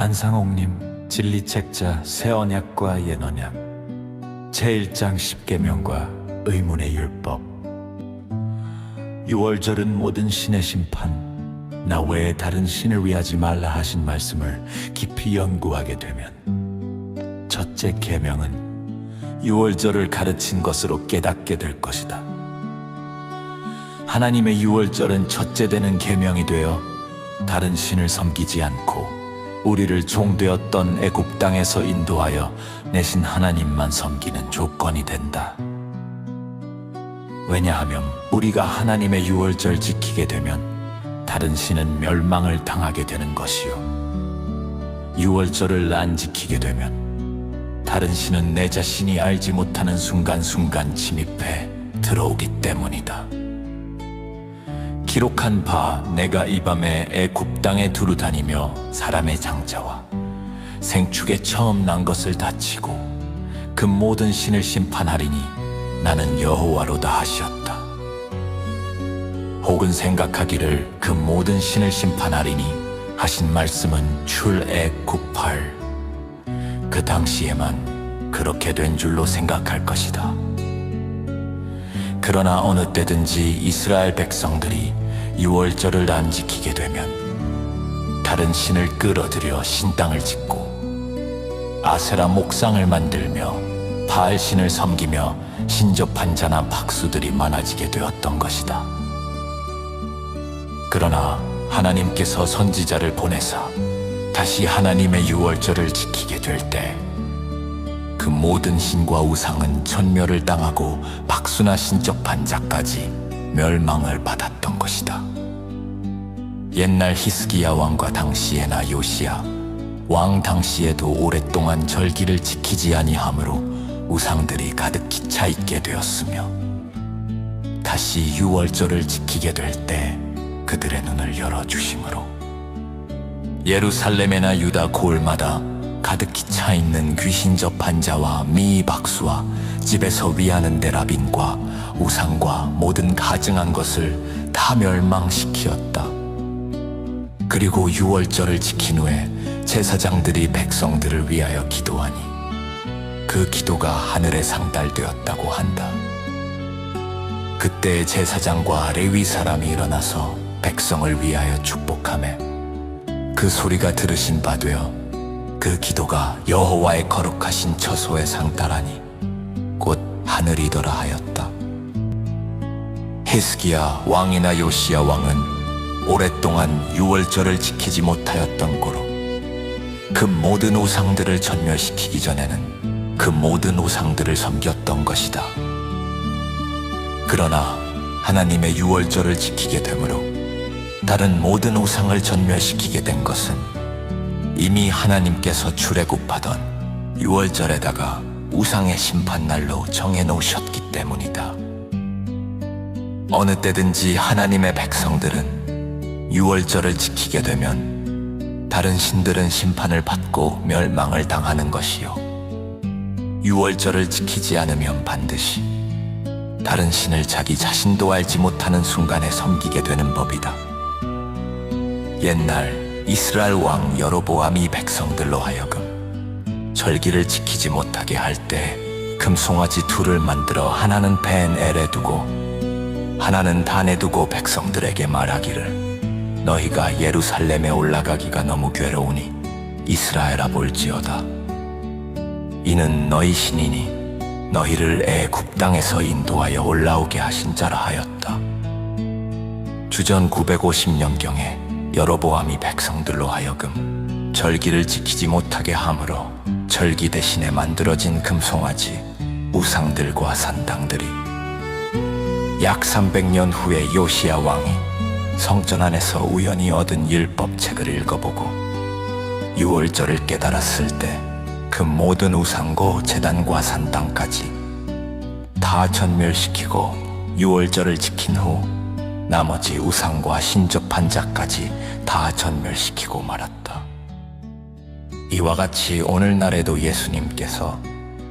안상옥님 진리책자 새언약과 옛언약 제1장 10계명과 의문의 율법. 6월절은 모든 신의 심판, 나 외에 다른 신을 위하지 말라 하신 말씀을 깊이 연구하게 되면 첫째 계명은 6월절을 가르친 것으로 깨닫게 될 것이다. 하나님의 6월절은 첫째 되는 계명이 되어 다른 신을 섬기지 않고 우리를 종되었던 애굽 땅에서 인도하여 내신 하나님만 섬기는 조건이 된다. 왜냐하면 우리가 하나님의 6월절 지키게 되면 다른 신은 멸망을 당하게 되는 것이요, 6월절을 안 지키게 되면 다른 신은 내 자신이 알지 못하는 순간순간 침입해 들어오기 때문이다. 기록한 바 내가 이 밤에 애굽 땅에 두루 다니며 사람의 장자와 생축에 처음 난 것을 다치고 그 모든 신을 심판하리니 나는 여호와로다 하셨다. 혹은 생각하기를 그 모든 신을 심판하리니 하신 말씀은 출애굽 8, 그 당시에만 그렇게 된 줄로 생각할 것이다. 그러나 어느 때든지 이스라엘 백성들이 6월절을 안 지키게 되면 다른 신을 끌어들여 신당을 짓고 아세라 목상을 만들며 바알 신을 섬기며 신접한 자나 박수들이 많아지게 되었던 것이다. 그러나 하나님께서 선지자를 보내사 다시 하나님의 6월절을 지키게 될 때 그 모든 신과 우상은 전멸을 당하고 박수나 신접한 자까지 멸망을 받았던 것이다. 옛날 히스기야 왕과 당시에나 요시야 왕 당시에도 오랫동안 절기를 지키지 아니하므로 우상들이 가득히 차 있게 되었으며 다시 6월절을 지키게 될 때 그들의 눈을 열어주심으로 예루살렘이나 유다 고을마다 가득히 차 있는 귀신 접한 자와 미이 박수와 집에서 위하는 대라빈과 우상과 모든 가증한 것을 다 멸망시키었다. 그리고 6월절을 지킨 후에 제사장들이 백성들을 위하여 기도하니 그 기도가 하늘에 상달되었다고 한다. 그때 제사장과 레위 사람이 일어나서 백성을 위하여 축복하매 그 소리가 들으신 바 되어 그 기도가 여호와의 거룩하신 처소에 상달하니 곧 하늘이더라 하였다. 히스기야 왕이나 요시야 왕은 오랫동안 6월절을 지키지 못하였던 고로 그 모든 우상들을 전멸시키기 전에는 그 모든 우상들을 섬겼던 것이다. 그러나 하나님의 6월절을 지키게 되므로 다른 모든 우상을 전멸시키게 된 것은 이미 하나님께서 출애굽하던 6월절에다가 우상의 심판날로 정해놓으셨기 때문이다. 어느 때든지 하나님의 백성들은 6월절을 지키게 되면 다른 신들은 심판을 받고 멸망을 당하는 것이요, 6월절을 지키지 않으면 반드시 다른 신을 자기 자신도 알지 못하는 순간에 섬기게 되는 법이다. 옛날 이스라엘 왕 여로보암이 백성들로 하여금 절기를 지키지 못하게 할 때 금송아지 둘을 만들어 하나는 벤엘에 두고 하나는 단에 두고 백성들에게 말하기를 너희가 예루살렘에 올라가기가 너무 괴로우니 이스라엘아 볼지어다. 이는 너희 신이니 너희를 애굽 땅에서 인도하여 올라오게 하신 자라 하였다. 주전 950년경에 여로보암이 백성들로 하여금 절기를 지키지 못하게 함으로 절기 대신에 만들어진 금송아지 우상들과 산당들이 약 300년 후에 요시야 왕이 성전 안에서 우연히 얻은 율법책을 읽어보고 6월절을 깨달았을 때 그 모든 우상고 제단과 산당까지 다 전멸시키고 6월절을 지킨 후 나머지 우상과 신접한 자까지 다 전멸시키고 말았다. 이와 같이 오늘날에도 예수님께서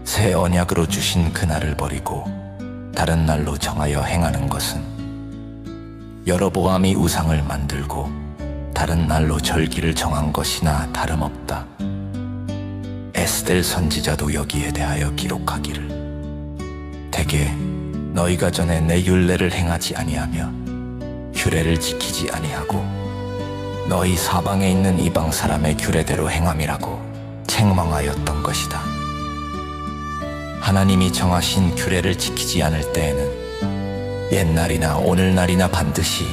새 언약으로 주신 그날을 버리고 다른 날로 정하여 행하는 것은 여로보암이 우상을 만들고 다른 날로 절기를 정한 것이나 다름없다. 에스겔 선지자도 여기에 대하여 기록하기를 대개 너희가 전에 내 율례를 행하지 아니하며 규례를 지키지 아니하고 너희 사방에 있는 이방 사람의 규례대로 행함이라고 책망하였던 것이다. 하나님이 정하신 규례를 지키지 않을 때에는 옛날이나 오늘날이나 반드시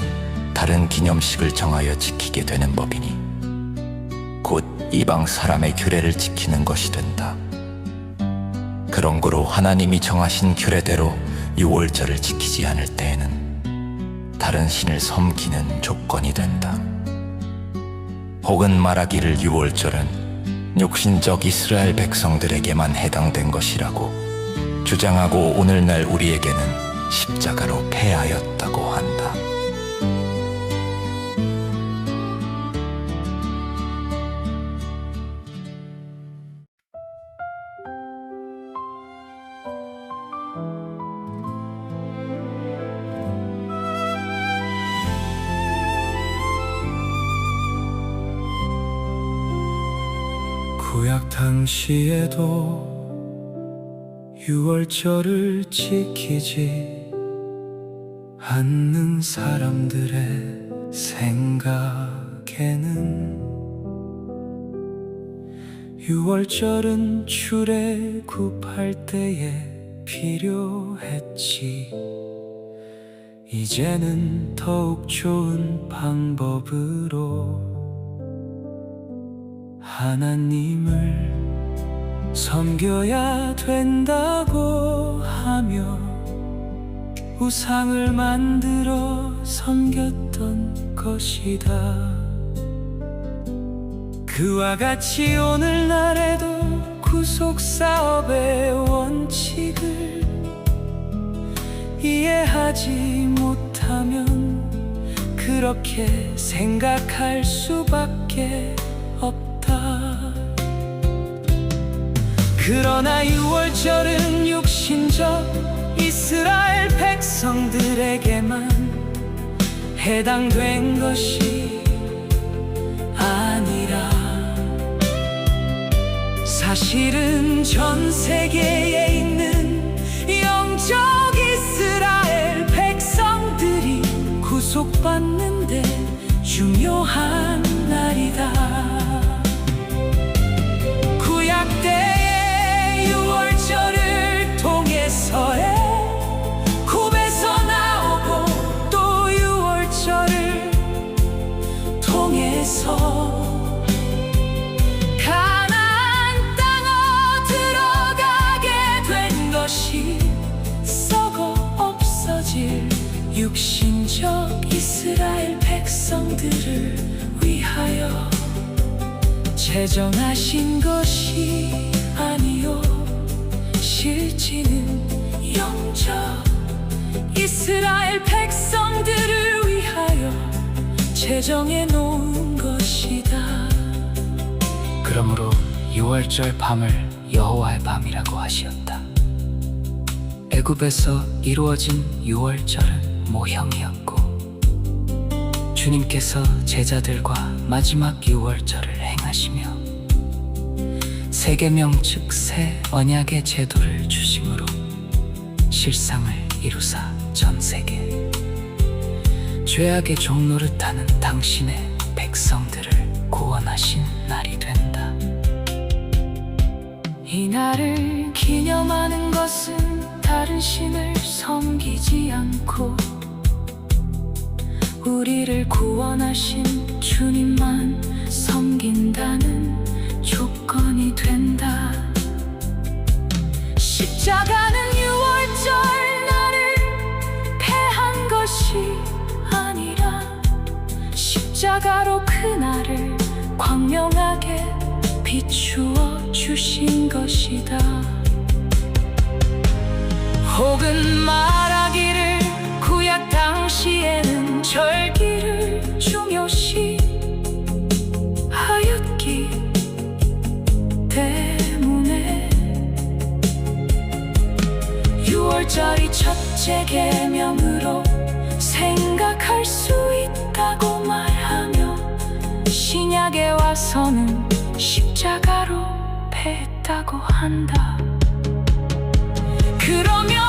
다른 기념식을 정하여 지키게 되는 법이니 곧 이방 사람의 규례를 지키는 것이 된다. 그런 거로 하나님이 정하신 규례대로 유월절을 지키지 않을 때에는 다른 신을 섬기는 조건이 된다. 혹은 말하기를 유월절은 육신적 이스라엘 백성들에게만 해당된 것이라고 주장하고 오늘날 우리에게는 십자가로 폐하였다고 한다. 구약 당시에도 유월절을 지키지 않는 사람들의 생각에는 유월절은 출애굽할 때에 필요했지. 이제는 더욱 좋은 방법으로 하나님을 섬겨야 된다고 하며 우상을 만들어 섬겼던 것이다. 그와 같이 오늘날에도 구속사업의 원칙을 이해하지 못하면 그렇게 생각할 수밖에 없다. 그러나 유월절은 육신적 이스라엘 백성들에게만 해당된 것이 아니라 사실은 전 세계에 있는 영적 이스라엘 백성들이 구속받는 데 중요한 날이다. 구약 때의 유월절을 통해서의 굽에서 나오고 또 유월절을 통해서 가나안 땅으로 들어가게 된 것이 썩어 없어질 육신적 이스라엘 백성들을 위하여 제정하신 것이 아니요 실제는 영적 이스라엘 백성들을 위하여 제정해 놓은 것이다. 그러므로 유월절 밤을 여호와의 밤이라고 하시었다. 애굽에서 이루어진 유월절은 모형이었고 주님께서 제자들과 마지막 유월절을 행하시며 세계명 즉 새 언약의 제도를 주심으로 실상을 이루사 전 세계 죄악의 종노릇하는 당신의 백성들을 구원하신 날이 된다. 이 날을 기념하는 것은 다른 신을 섬기지 않고 우리를 구원하신 주님만 섬긴다는 조건이 된다. 십자가는 유월절 날을 패한 것이 아니라 십자가로 그날을 광명하게 비추어 주신 것이다. 혹은 말하기를 구약 당시에는 절기를 중요시 하였기 때문에 유월절이 첫째 계명으로 생각할 수 있다고 말하며 신약에 와서는 십자가로 패했다고 한다. 그러면